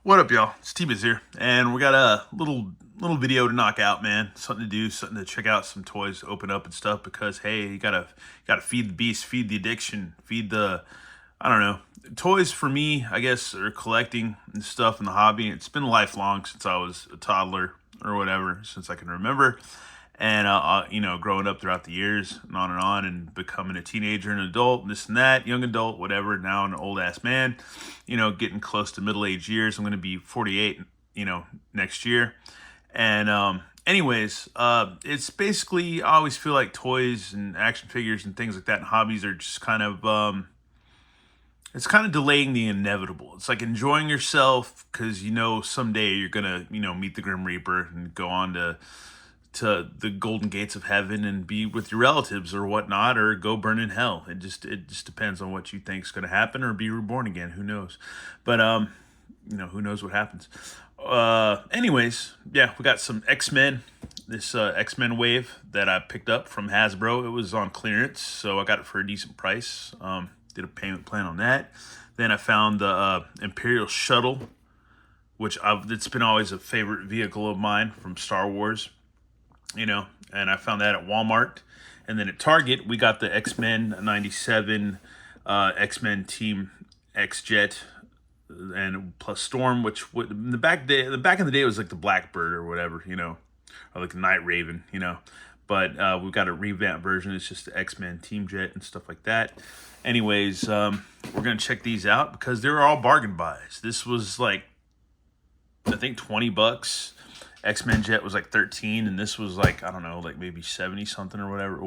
What up, y'all? It's T-Biz here, and we got a little video to knock out, man. Something to do, something to check out, some toys to open up and stuff. Because hey, you gotta feed the beast, feed the addiction, feed the I don't know. Toys for me, I guess, are collecting and stuff in the hobby. It's been lifelong since I was a toddler or whatever, since I can remember. And growing up throughout the years and on, and becoming a teenager, an adult, this and that, young adult, whatever. Now an old ass man, getting close to middle age years. I'm going to be 48, next year. And it's basically, I always feel like toys and action figures and things like that and hobbies are just kind of it's kind of delaying the inevitable. It's like enjoying yourself because someday you're gonna meet the Grim Reaper and go on to the golden gates of heaven and be with your relatives or whatnot, or go burn in hell. It just depends on what you think is going to happen, or be reborn again. Who knows? But who knows what happens. Anyways, yeah, we got some X-Men. This X-Men wave that I picked up from Hasbro. It was on clearance, so I got it for a decent price. Did a payment plan on that. Then I found the Imperial Shuttle, which it's been always a favorite vehicle of mine from Star Wars. And I found that at Walmart. And then at Target, we got the X-Men 97 X-Men Team X-Jet and plus Storm, which in the back in the day it was like the Blackbird or whatever, or like the Night Raven, But we've got a revamped version. It's just the X-Men Team Jet and stuff like that. Anyways, we're going to check these out because they're all bargain buys. This was like, I think $20. X-Men Jet was like 13, and this was like, I don't know, like maybe 70 something or whatever.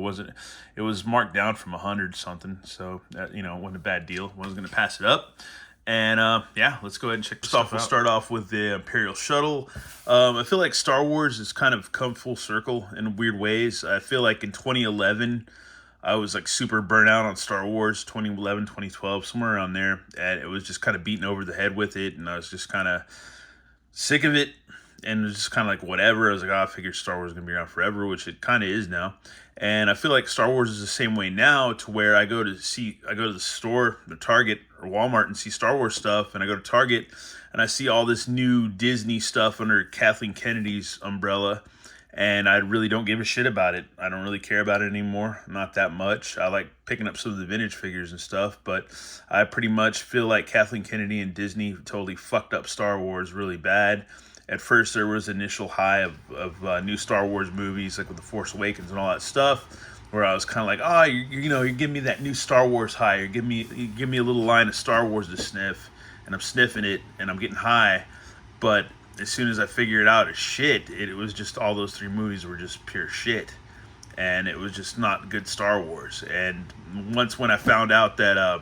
It was marked down from 100 something, so that, it wasn't a bad deal. I wasn't going to pass it up. And yeah, let's go ahead and check this off. We'll start off with the Imperial Shuttle. I feel like Star Wars has kind of come full circle in weird ways. I feel like in 2011, I was like super burnt out on Star Wars. 2011, 2012, somewhere around there. And it was just kind of beaten over the head with it, and I was just kind of sick of it. And it was just kind of like whatever. I was like, I figured Star Wars is going to be around forever, which it kind of is now. And I feel like Star Wars is the same way now, to where I go to the store, the Target or Walmart, and see Star Wars stuff. And I go to Target and I see all this new Disney stuff under Kathleen Kennedy's umbrella. And I really don't give a shit about it. I don't really care about it anymore. Not that much. I like picking up some of the vintage figures and stuff, but I pretty much feel like Kathleen Kennedy and Disney totally fucked up Star Wars really bad. At first, there was initial high of new Star Wars movies, like with The Force Awakens and all that stuff, where I was kind of like, oh, you're giving me that new Star Wars high. You give me a little line of Star Wars to sniff, and I'm sniffing it, and I'm getting high. But as soon as I figured out it's shit, it was just all those three movies were just pure shit, and it was just not good Star Wars. And when I found out that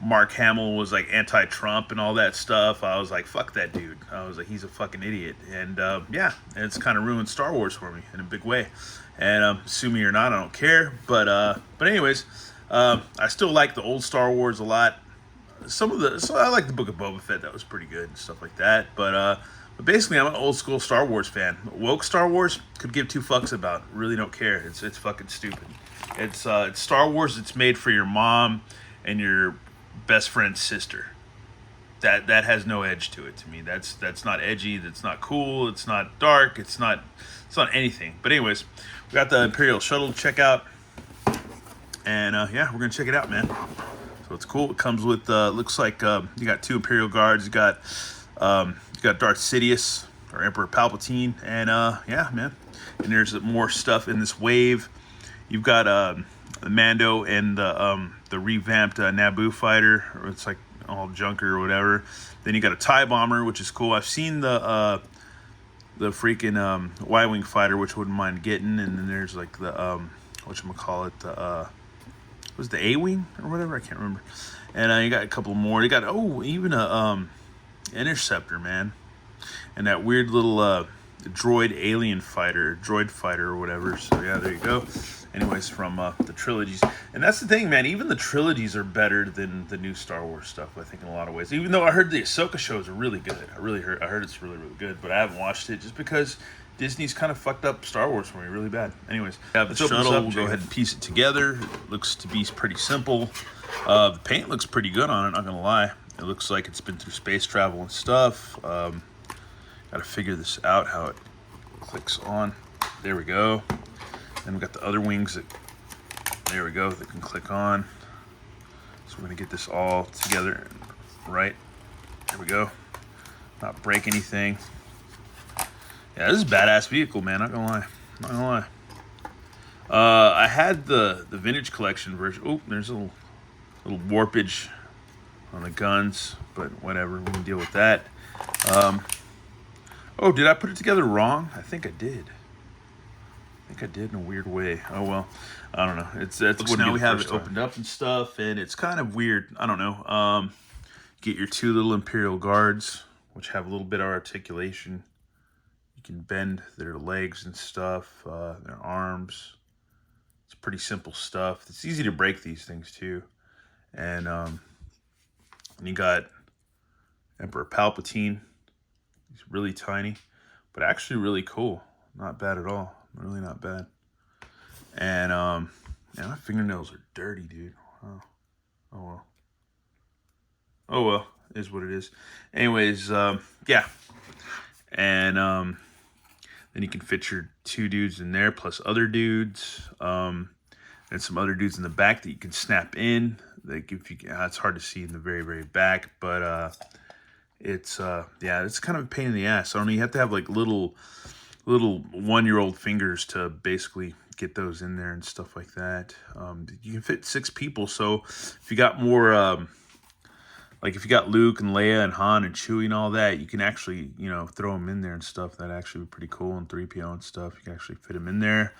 Mark Hamill was like anti-Trump and all that stuff, I was like, fuck that dude. I was like, he's a fucking idiot. And yeah, it's kind of ruined Star Wars for me in a big way. And sue me or not, I don't care. But anyways, I still like the old Star Wars a lot. So I like the Book of Boba Fett. That was pretty good and stuff like that. But basically, I'm an old school Star Wars fan. Woke Star Wars could give two fucks about. Really don't care. It's fucking stupid. It's Star Wars. It's made for your mom and your best friend's sister. That has no edge to it to me. That's not edgy. That's not cool. It's not dark. It's not anything. But anyways, we got the Imperial Shuttle to check out, and yeah, we're gonna check it out, man. So it's cool. It comes with looks like you got two Imperial guards. You got Darth Sidious or Emperor Palpatine, and yeah, man. And there's more stuff in this wave. You've got the Mando and the revamped Naboo fighter, or it's like all junker or whatever. Then you got a TIE bomber, which is cool. I've seen the freaking Y-wing fighter, which I wouldn't mind getting. And then there's like the whatchamacallit, was the A-wing or whatever, I can't remember. And you got a couple more. You got even a interceptor, man, and that weird little droid fighter or whatever. So yeah, there you go. Anyways, from the trilogies. And that's the thing, man. Even the trilogies are better than the new Star Wars stuff, I think, in a lot of ways. Even though I heard the Ahsoka shows are really good. I heard it's really, really good. But I haven't watched it just because Disney's kind of fucked up Star Wars for me really bad. Anyways, yeah, the shuttle, we'll go ahead and piece it together. It looks to be pretty simple. The paint looks pretty good on it, not going to lie. It looks like it's been through space travel and stuff. Got to figure this out, how it clicks on. There we go. Then we got the other wings that, there we go, that can click on. So we're gonna get this all together, right? There we go. Not break anything. Yeah, this is a badass vehicle, man. Not gonna lie. Not gonna lie. I had the vintage collection version. Oh, there's a little warpage on the guns, but whatever. We can deal with that. Oh, did I put it together wrong? I think I did. I think I did in a weird way. Oh well, I don't know. It's now we have it opened up and stuff, and it's kind of weird. I don't know. Get your two little Imperial guards, which have a little bit of articulation. You can bend their legs and stuff, their arms. It's pretty simple stuff. It's easy to break these things too. And you got Emperor Palpatine. He's really tiny, but actually really cool. Not bad at all. Really not bad. And yeah, my fingernails are dirty, dude. Oh well. Oh well, it is what it is. Anyways, yeah. And then you can fit your two dudes in there plus other dudes. And some other dudes in the back that you can snap in. Like if you, it's hard to see in the very, very back, but it's yeah, it's kind of a pain in the ass. I don't know, you have to have like little 1-year-old fingers to basically get those in there and stuff like that. You can fit 6 people, so if you got more like if you got Luke and Leia and Han and Chewie and all that, you can actually, you know, throw them in there and stuff. That'd actually be pretty cool. And 3PO and stuff, you can actually fit them in there.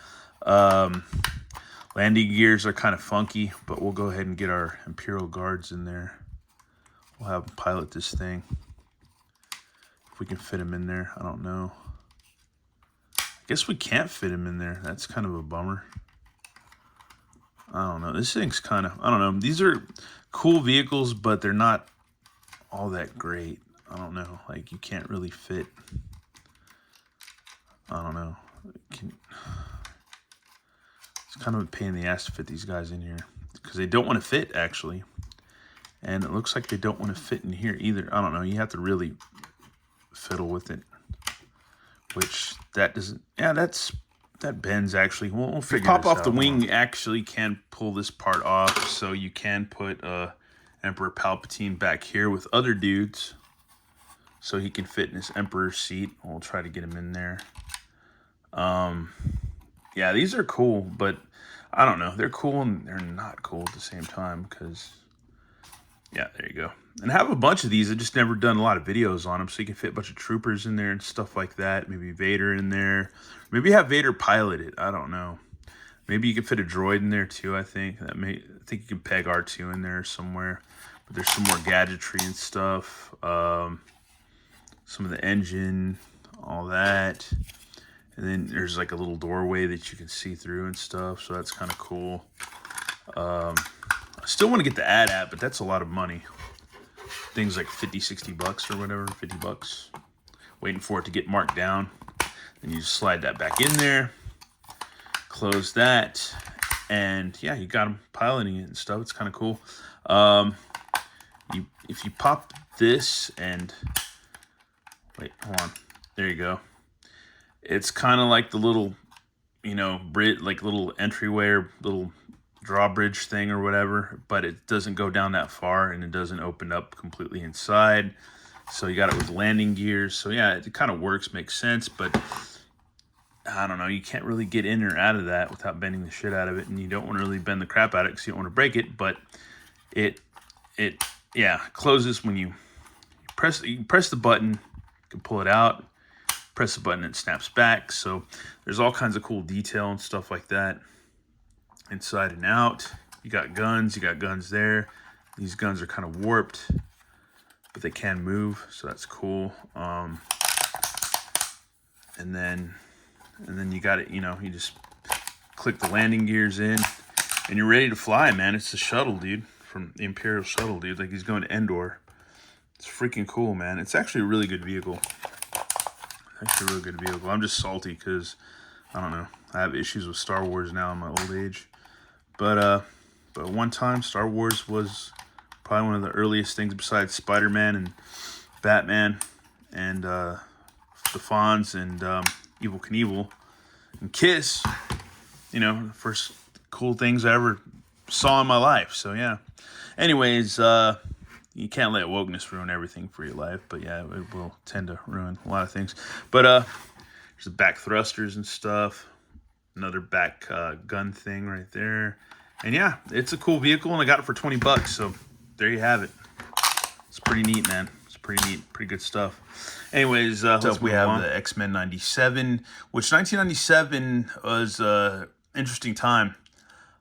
Landing gears are kind of funky, but we'll go ahead and get our Imperial guards in there. We'll have them pilot this thing. If we can fit them in there, I don't know. I guess we can't fit him in there. That's kind of a bummer. I don't know. This thing's kind of, I don't know. These are cool vehicles, but they're not all that great. I don't know. Like, you can't really fit. I don't know. It's kind of a pain in the ass to fit these guys in here because they don't want to fit, actually. And it looks like they don't want to fit in here either. I don't know. You have to really fiddle with it. Which that doesn't, yeah, that bends actually. We'll figure pop off the wing. You actually can pull this part off, so you can put Emperor Palpatine back here with other dudes, so he can fit in his Emperor seat. We'll try to get him in there. Yeah, these are cool, but I don't know. They're cool and they're not cool at the same time because, yeah, there you go. And I have a bunch of these. I've just never done a lot of videos on them, so you can fit a bunch of troopers in there and stuff like that. Maybe Vader in there. Maybe have Vader pilot it. I don't know. Maybe you could fit a droid in there too, I think. I think you can peg R2 in there somewhere. But there's some more gadgetry and stuff. Some of the engine, all that. And then there's like a little doorway that you can see through and stuff, so that's kind of cool. I still want to get the AT-AT, but that's a lot of money. Things like 50, 60 bucks or whatever, 50 bucks. Waiting for it to get marked down. Then you just slide that back in there. Close that. And yeah, you got them piloting it and stuff. It's kind of cool. If you pop this and... Wait, hold on. There you go. It's kind of like the little, you know, like little entryway or little drawbridge thing or whatever, but it doesn't go down that far and it doesn't open up completely inside. So you got it with landing gears. So yeah, it kind of works, makes sense, but I don't know, you can't really get in or out of that without bending the shit out of it, and you don't want to really bend the crap out of it because you don't want to break it, but it yeah, closes when you press the button, you can pull it out. Press the button, it snaps back. So there's all kinds of cool detail and stuff like that inside and out. You got guns there. These guns are kind of warped, but they can move, so that's cool. And then you got it, you know, you just click the landing gears in and you're ready to fly, man. It's the shuttle, dude, from the Imperial Shuttle, dude. Like, he's going to Endor. It's freaking cool, man. It's actually a really good vehicle. Actually a really good vehicle. I'm just salty because, I don't know, I have issues with Star Wars now in my old age. But one time, Star Wars was Probably one of the earliest things besides Spider-Man and Batman and the Fonz and Evel Knievel and Kiss. You know, the first cool things I ever saw in my life. So yeah. Anyways, you can't let wokeness ruin everything for your life, but yeah, it will tend to ruin a lot of things. But there's the back thrusters and stuff. Another back gun thing right there. And yeah, it's a cool vehicle, and I got it for 20 bucks. So there you have it. It's pretty neat, man. It's pretty neat, pretty good stuff. Anyways, we have the X-Men 97, which 1997 was an interesting time.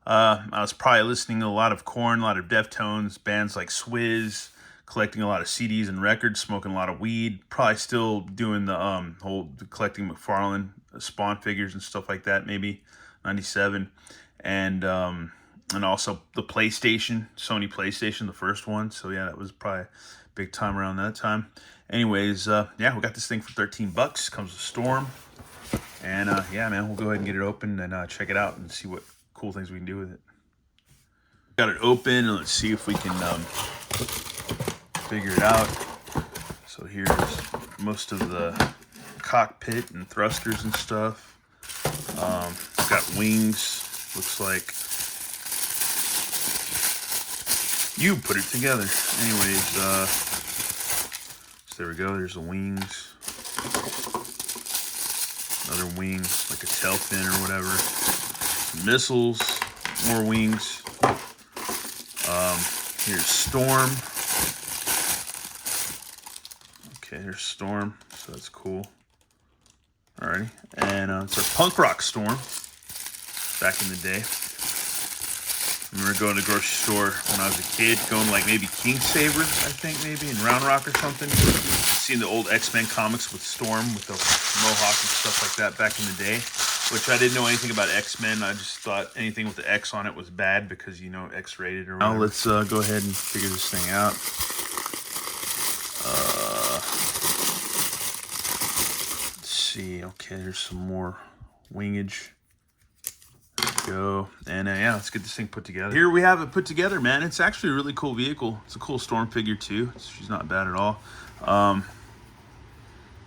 I was probably listening to a lot of Korn, a lot of Deftones, bands like Swizz, collecting a lot of CDs and records, smoking a lot of weed. Probably still doing the whole collecting McFarlane Spawn figures and stuff like that. Maybe 97, and also the PlayStation, Sony PlayStation, the first one. So yeah, that was probably big time around that time. Anyways, yeah, we got this thing for 13 bucks. Comes with Storm, and yeah, man, we'll go ahead and get it open and check it out and see what cool things we can do with it. Got it open, and let's see if we can figure it out. So here's most of the cockpit and thrusters and stuff. Got wings. Looks like you put it together. Anyways, so there we go. There's the wings. Another wing, like a tail fin or whatever. Missiles, more wings. Here's Storm. Okay, here's Storm, so that's cool. Alrighty, and it's our punk rock Storm. Back in the day, I remember going to the grocery store when I was a kid, going like maybe King Savers, I think maybe, in Round Rock or something. Seeing the old X-Men comics with Storm, with the mohawk and stuff like that back in the day. Which I didn't know anything about X-Men. I just thought anything with the X on it was bad because, you know, X-rated or whatever. Now let's go ahead and figure this thing out. Let's see. Okay, there's some more wingage. There we go. And yeah, let's get this thing put together. Here we have it put together, man. It's actually a really cool vehicle. It's a cool Storm figure too. She's not bad at all.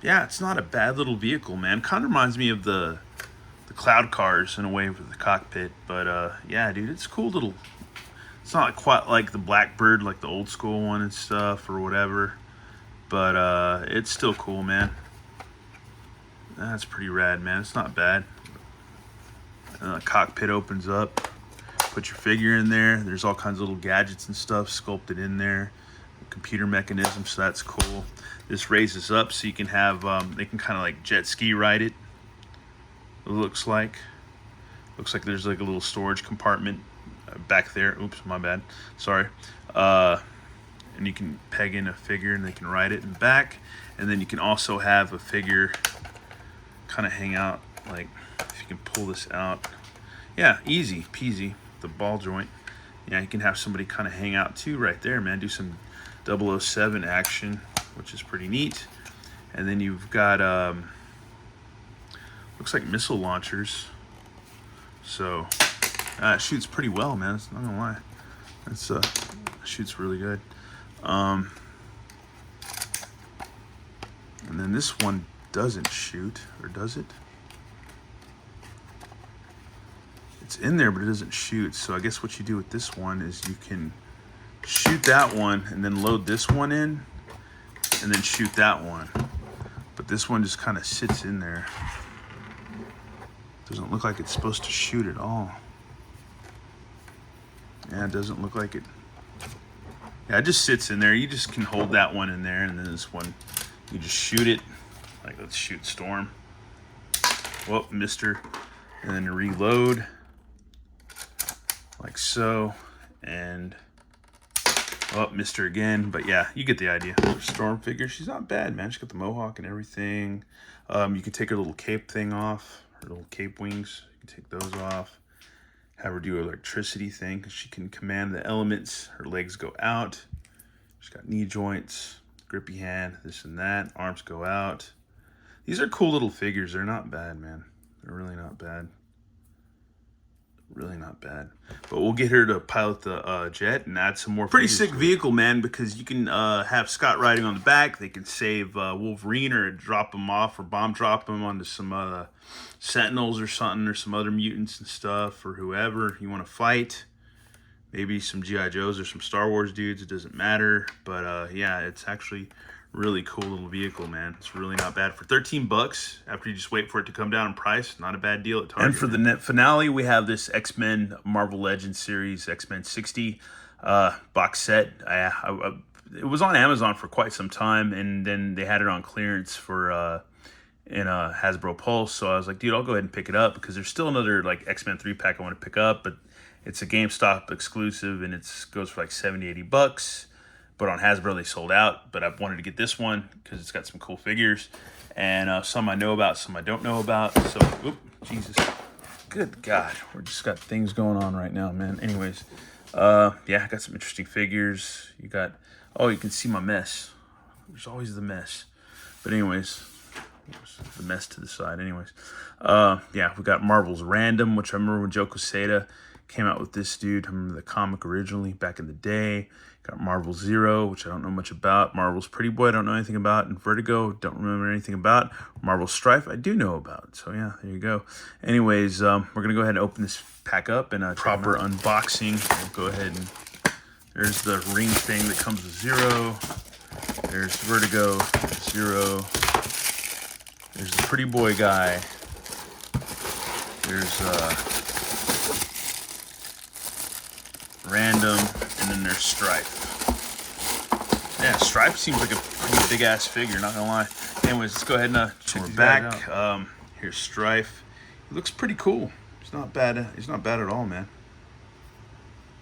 Yeah, it's not a bad little vehicle, man. Kind of reminds me of the cloud cars in a way with the cockpit, but yeah, dude, it's a cool little. It's not quite like the Blackbird, like the old school one and stuff or whatever, but it's still cool, man. That's pretty rad, man. It's not bad. The cockpit opens up, put your figure in there. There's all kinds of little gadgets and stuff sculpted in there, computer mechanism, so that's cool. This raises up so you can have they can kind of like jet ski ride it. It looks like there's like a little storage compartment back there. Oops, my bad. Sorry. And you can peg in a figure and they can ride it in the back. And then you can also have a figure kind of hang out, like if you can pull this out. Yeah, easy peasy, the ball joint. Yeah, you can have somebody kind of hang out too right there, man. Do some 007 action, which is pretty neat. And then you've got looks like missile launchers. So it shoots pretty well, man. It's not gonna lie. It's shoots really good. And then this one doesn't shoot, or does it? It's in there, but it doesn't shoot. So I guess what you do with this one is you can shoot that one and then load this one in and then shoot that one. But this one just kind of sits in there. Doesn't look like it's supposed to shoot at all. Yeah, it doesn't look like it. Yeah, it just sits in there. You just can hold that one in there, and then this one, you just shoot it. Like, let's shoot Storm. Whoop, missed her. And then reload. Like so. And, oh, missed her again. But yeah, you get the idea. Storm figure, she's not bad, man. She's got the mohawk and everything. You can take her little cape thing off. Her little cape wings. You can take those off. Have her do an electricity thing because she can command the elements. Her legs go out. She's got knee joints, grippy hand, this and that. Arms go out. These are cool little figures. They're not bad, man. They're really not bad. Really not bad. But we'll get her to pilot the jet and add some more. Pretty sick vehicle, man, because you can have Scott riding on the back. They can save Wolverine or drop him off or bomb drop him onto some Sentinels or something, or some other mutants and stuff, or whoever you want to fight. Maybe some G.I. Joes or some Star Wars dudes. It doesn't matter. But yeah, it's actually really cool little vehicle, man. It's really not bad for 13 bucks. After you just wait for it to come down in price, not a bad deal at Target. And for the net finale, we have this X-Men Marvel Legends series, X-Men 60 box set. It was on Amazon for quite some time, and then they had it on clearance for in a Hasbro Pulse. So I was like, dude, I'll go ahead and pick it up, because there's still another like X-Men 3-pack I want to pick up, but it's a GameStop exclusive, and it goes for like 70, 80 bucks. But on Hasbro, they sold out. But I wanted to get this one because it's got some cool figures. And some I know about, some I don't know about. So, oop, Jesus. Good God. We're just got things going on right now, man. Anyways, yeah, I got some interesting figures. You got, oh, you can see my mess. There's always the mess. But anyways, the mess to the side. Anyways, yeah, we got Marvel's Random, which I remember when Joe Quesada came out with this dude. I remember the comic originally back in the day. Got Marvel Zero, which I don't know much about. Marvel's Pretty Boy, I don't know anything about. And Vertigo, don't remember anything about. Marvel Strife, I do know about. So yeah, there you go. Anyways, we're going to go ahead and open this pack up in a proper unboxing. We'll go ahead and, there's the ring thing that comes with Zero. There's Vertigo, Zero. There's the Pretty Boy guy. There's Random, and then there's Strife. Yeah, Strife seems like a pretty big ass figure, not gonna lie. Anyways, let's go ahead and check these back. Here's Strife. He looks pretty cool. He's not bad. He's not bad at all, man.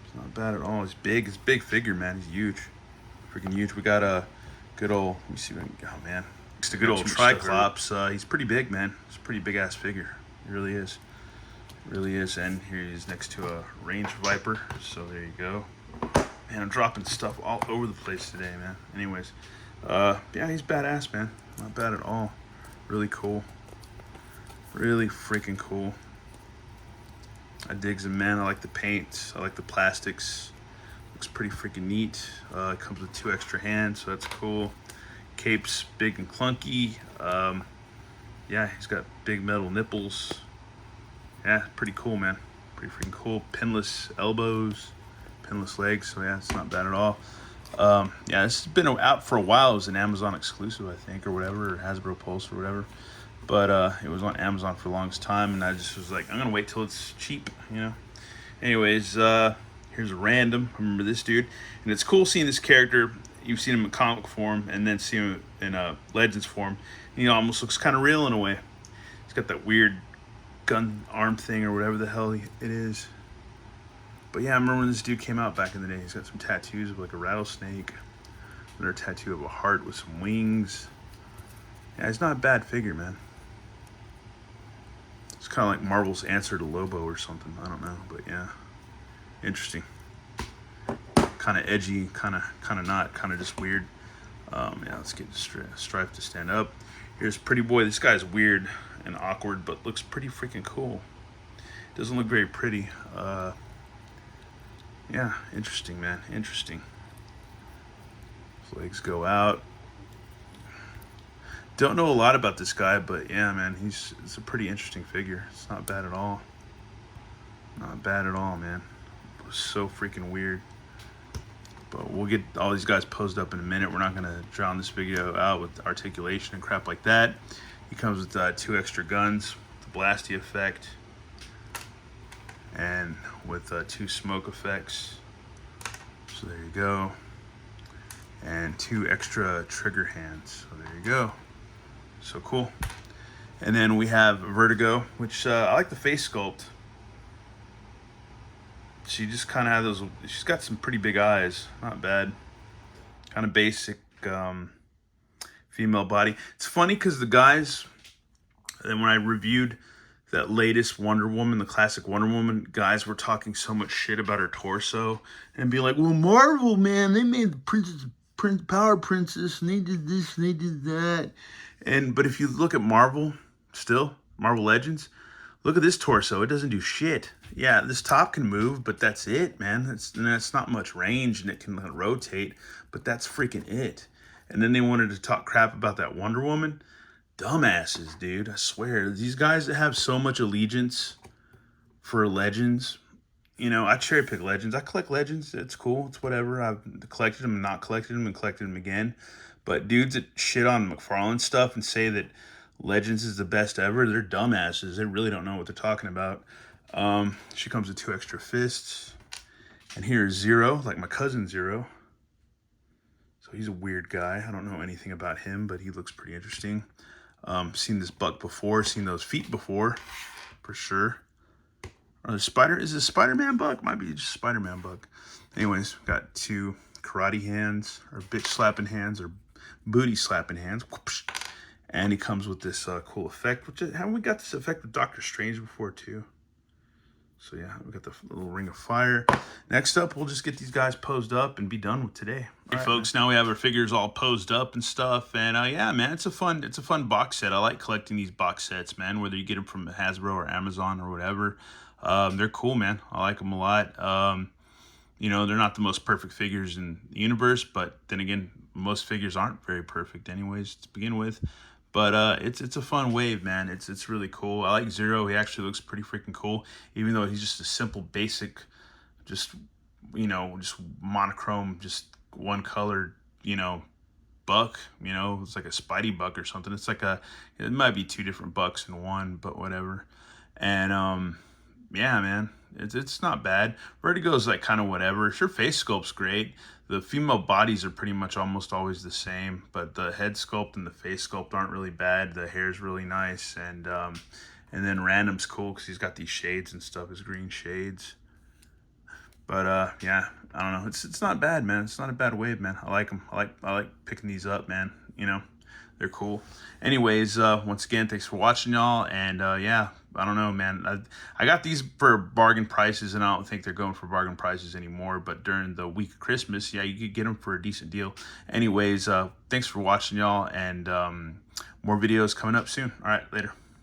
He's not bad at all. He's big. He's a big figure, man. He's huge. Freaking huge. We got a good old. Let me see if I can. Oh man, it's a good old Triclops. He's pretty big, man. It's a pretty big ass figure. He really is. Really is. And here he is next to a Range Viper. So there you go. Man, I'm dropping stuff all over the place today, man. Anyways, yeah, he's badass, man. Not bad at all. Really cool. Really freaking cool. I digs him, man. I like the paint. I like the plastics. Looks pretty freaking neat. It comes with 2 extra hands, so that's cool. Cape's big and clunky. Yeah, he's got big metal nipples. Yeah, pretty cool, man. Pretty freaking cool. Pinless elbows, pinless legs. So yeah, it's not bad at all. Yeah, this has been out for a while. It was an Amazon exclusive, I think, or whatever, or Hasbro Pulse or whatever. But it was on Amazon for the longest time, and I just was like, I'm gonna wait till it's cheap, you know. Anyways, here's a Random. I remember this dude, and it's cool seeing this character. You've seen him in comic form, and then see him in Legends form. He almost looks kind of real in a way. He's got that weird gun arm thing or whatever the hell it is. But yeah, I remember when this dude came out back in the day. He's got some tattoos of like a rattlesnake, another tattoo of a heart with some wings. Yeah, he's not a bad figure, man. It's kind of like Marvel's answer to Lobo or something. I don't know, but yeah, interesting. Kind of edgy, kind of not, kind of just weird. Yeah, let's get Strife to stand up. Here's Pretty Boy. This guy's weird and awkward, but looks pretty freaking cool. Doesn't look very pretty. Yeah, interesting, man. Interesting. His legs go out. Don't know a lot about this guy, but yeah, man, it's a pretty interesting figure. It's not bad at all. Not bad at all, man. It was so freaking weird. But we'll get all these guys posed up in a minute. We're not going to drown this video out with articulation and crap like that. He comes with 2 extra guns, the blasty effect, and with 2 smoke effects. So there you go. And 2 extra trigger hands. So there you go. So cool. And then we have Vertigo, which I like the face sculpt. She just kind of had those, she's got some pretty big eyes. Not bad. Kind of basic female body. It's funny because the guys, and when I reviewed that latest Wonder Woman, the classic Wonder Woman, guys were talking so much shit about her torso and be like, well, Marvel, man, they made the Power Princess, and they did this, and they did that. But if you look at Marvel, still, Marvel Legends, Look at this torso. It doesn't do shit. Yeah, this top can move, but that's it, man. That's not much range, and it can rotate, but that's freaking it. And then they wanted to talk crap about that Wonder Woman. Dumbasses, dude. I swear. These guys that have so much allegiance for Legends. You know, I cherry pick Legends. I collect Legends. It's cool. It's whatever. I've collected them and not collected them and collected them again. But dudes that shit on McFarlane stuff and say that Legends is the best ever, they're dumbasses. They really don't know what they're talking about. She comes with 2 extra fists. And here's Zero, like my cousin Zero. So he's a weird guy. I don't know anything about him, but he looks pretty interesting. Seen this buck before, seen those feet before, for sure. Or is it a Spider-Man buck? Might be just Spider-Man buck. Anyways, got 2 karate hands, or bitch slapping hands, or booty slapping hands. And he comes with this cool effect. Haven't we got this effect with Doctor Strange before too? So yeah, we got the little ring of fire. Next up, we'll just get these guys posed up and be done with today. Hey folks, now we have our figures all posed up and stuff. And yeah, man, it's a fun box set. I like collecting these box sets, man. Whether you get them from Hasbro or Amazon or whatever. They're cool, man. I like them a lot. You know, they're not the most perfect figures in the universe, but then again, most figures aren't very perfect anyways to begin with. But it's a fun wave, man. It's really cool. I like Zero. He actually looks pretty freaking cool, even though he's just a simple, basic, just, you know, just monochrome, just one color, you know, buck. You know, it's like a Spidey buck or something. It's like it might be 2 different bucks in one, but whatever. And yeah, man, it's not bad. Vertigo's like kind of whatever. Sure, face sculpt's great. The female bodies are pretty much almost always the same, but the head sculpt and the face sculpt aren't really bad. The hair's really nice, and then Random's cool because he's got these shades and stuff, his green shades. But yeah, I don't know. It's not bad, man. It's not a bad wave, man. I like them. I like picking these up, man. You know, they're cool. Anyways, once again, thanks for watching, y'all. And yeah, I don't know, man. I got these for bargain prices, and I don't think they're going for bargain prices anymore. But during the week of Christmas, yeah, you could get them for a decent deal. Anyways, thanks for watching, y'all. And more videos coming up soon. All right, later.